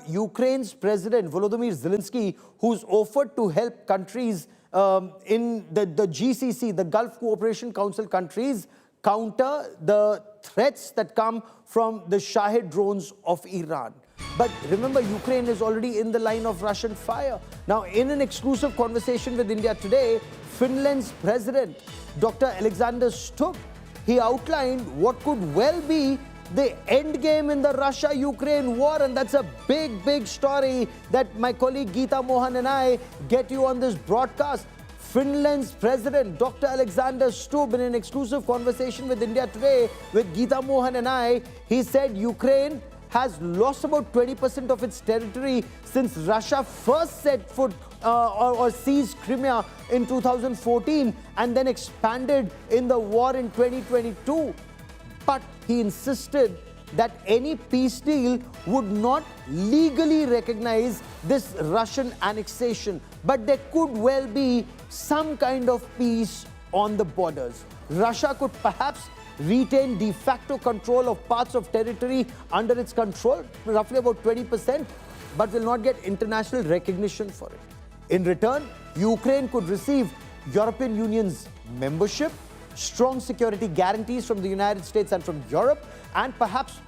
Ukraine's President Volodymyr Zelensky, who's offered to help countries in the GCC, the Gulf Cooperation Council countries, counter the threats that come from the Shahid drones of Iran. But remember, Ukraine is already in the line of Russian fire. Now, in an exclusive conversation with India today, Finland's President, Dr. Alexander Stubb, he outlined what could well be the end game in the Russia-Ukraine war, and that's a big, big story that my colleague Geeta Mohan and I get you on this broadcast. Finland's President, Dr. Alexander Stubb, in an exclusive conversation with India today with Geeta Mohan and I, he said Ukraine has lost about 20% of its territory since Russia first set foot or seized Crimea in 2014 and then expanded in the war in 2022. But he insisted that any peace deal would not legally recognize this Russian annexation. But there could well be some kind of peace on the borders. Russia could perhaps retain de facto control of parts of territory under its control, roughly about 20%, but will not get international recognition for it. In return, Ukraine could receive European Union's membership, strong security guarantees from the United States and from Europe, and perhaps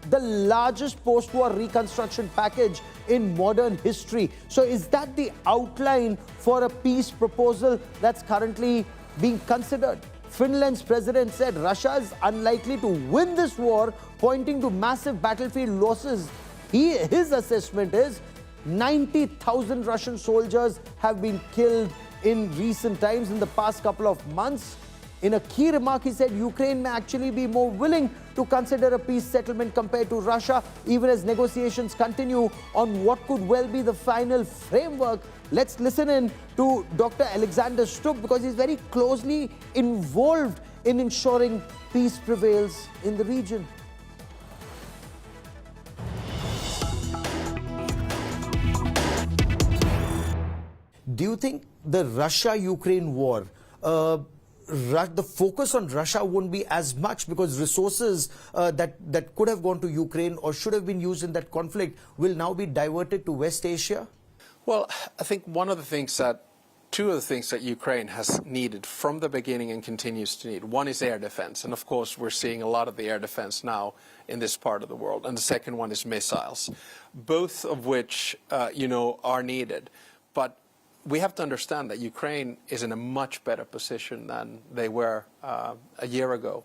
the largest post-war reconstruction package in modern history. So is that the outline for a peace proposal that's currently being considered? Finland's president said Russia is unlikely to win this war, pointing to massive battlefield losses. His assessment is 90,000 Russian soldiers have been killed in recent times, in the past couple of months. In a key remark, he said Ukraine may actually be more willing to consider a peace settlement compared to Russia, even as negotiations continue on what could well be the final framework. Let's listen in to Dr. Alexander Stubb, because he's very closely involved in ensuring peace prevails in the region. Do you think the Russia-Ukraine war, the focus on Russia won't be as much because resources that could have gone to Ukraine or should have been used in that conflict will now be diverted to West Asia? Well, I think two of the things that Ukraine has needed from the beginning and continues to need. One is air defense, and of course we're seeing a lot of the air defense now in this part of the world. And the second one is missiles, both of which are needed. But we have to understand that Ukraine is in a much better position than they were a year ago.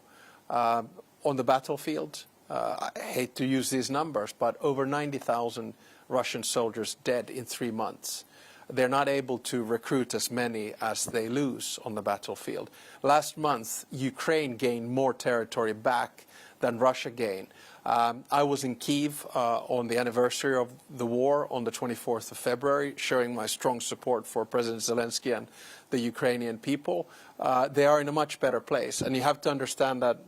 On the battlefield, I hate to use these numbers, but over 90,000 Russian soldiers dead in 3 months. They're not able to recruit as many as they lose on the battlefield. Last month, Ukraine gained more territory back than Russia gained. I was in Kyiv on the anniversary of the war on the 24th of February, showing my strong support for President Zelensky and the Ukrainian people. They are in a much better place. And you have to understand that,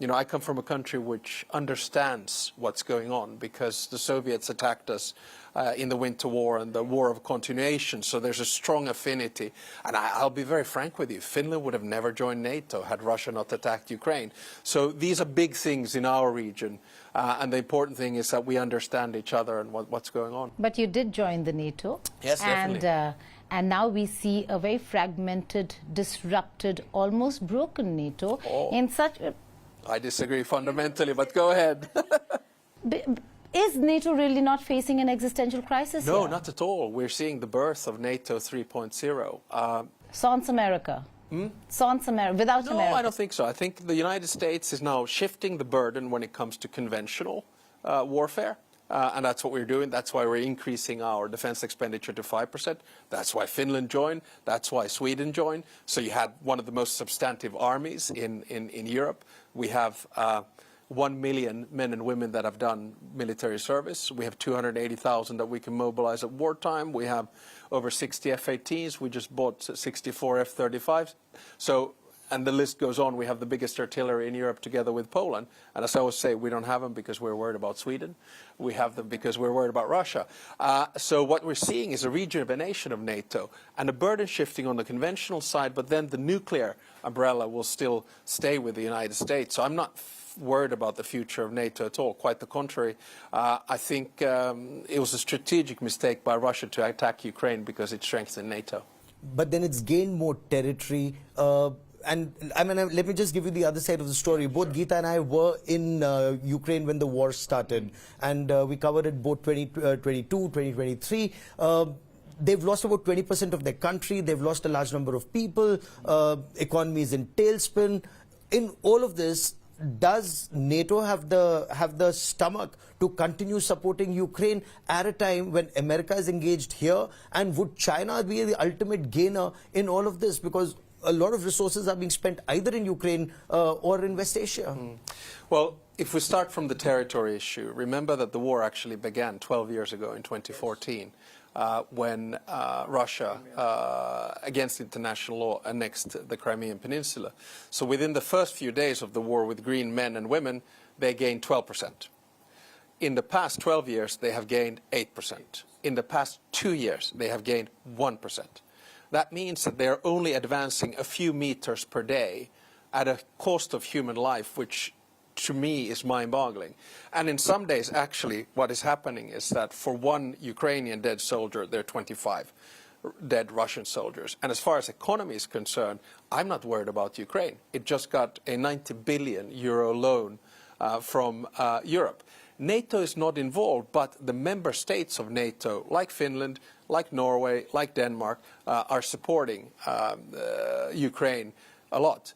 I come from a country which understands what's going on because the Soviets attacked us in the Winter War and the War of Continuation. So there's a strong affinity. And I'll be very frank with you, Finland would have never joined NATO had Russia not attacked Ukraine. So these are big things in our region. And the important thing is that we understand each other and what's going on. But you did join the NATO. Yes, definitely. And now we see a very fragmented, disrupted, almost broken NATO in such... I disagree fundamentally, but go ahead. Is NATO really not facing an existential crisis No, here? not at all. We're seeing the birth of NATO 3.0. Sans America. Sans America, without America. No, I don't think so. I think the United States is now shifting the burden when it comes to conventional warfare. And that's what we're doing. That's why we're increasing our defense expenditure to 5%. That's why Finland joined. That's why Sweden joined. So you had one of the most substantive armies in Europe. We have 1 million men and women that have done military service. We have 280,000 that we can mobilize at wartime. We have over 60 F-18s. We just bought 64 F-35s. So and the list goes on. We have the biggest artillery in Europe together with Poland. And as I always say, we don't have them because we're worried about Sweden. We have them because we're worried about Russia. So what we're seeing is a rejuvenation of NATO and a burden shifting on the conventional side, but then the nuclear umbrella will still stay with the United States. So I'm not worried about the future of NATO at all. Quite the contrary. I think it was a strategic mistake by Russia to attack Ukraine because it strengthened NATO. But then it's gained more territory. And I mean, let me just give you the other side of the story. Both Geeta and I were in Ukraine when the war started, and we covered it both 2022, 2023. They've lost about 20% of their country. They've lost a large number of people. Economy is in tailspin. In all of this, does NATO have the stomach to continue supporting Ukraine at a time when America is engaged here? And would China be the ultimate gainer in all of this? Because a lot of resources are being spent either in Ukraine or in West Asia. Well, if we start from the territory issue, remember that the war actually began 12 years ago in 2014 when Russia, against international law, annexed the Crimean Peninsula. So within the first few days of the war with green men and women, they gained 12%. In the past 12 years, they have gained 8%. In the past 2 years, they have gained 1%. That means that they are only advancing a few meters per day at a cost of human life, which to me is mind-boggling. And in some days, actually, what is happening is that for one Ukrainian dead soldier, there are 25 dead Russian soldiers. And as far as economy is concerned, I'm not worried about Ukraine. It just got a 90 billion euro loan from Europe. NATO is not involved, but the member states of NATO, like Finland, like Norway, like Denmark, are supporting Ukraine a lot.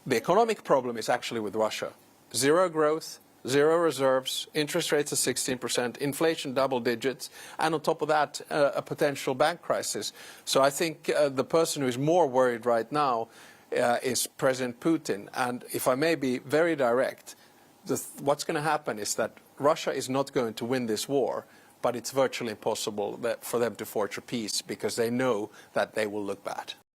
The economic problem is actually with Russia. Zero growth, zero reserves, interest rates of 16%, inflation double digits, and on top of that, a potential bank crisis. So I think the person who is more worried right now is President Putin. And if I may be very direct, what's going to happen is that Russia is not going to win this war, but it's virtually impossible for them to forge a peace because they know that they will look bad.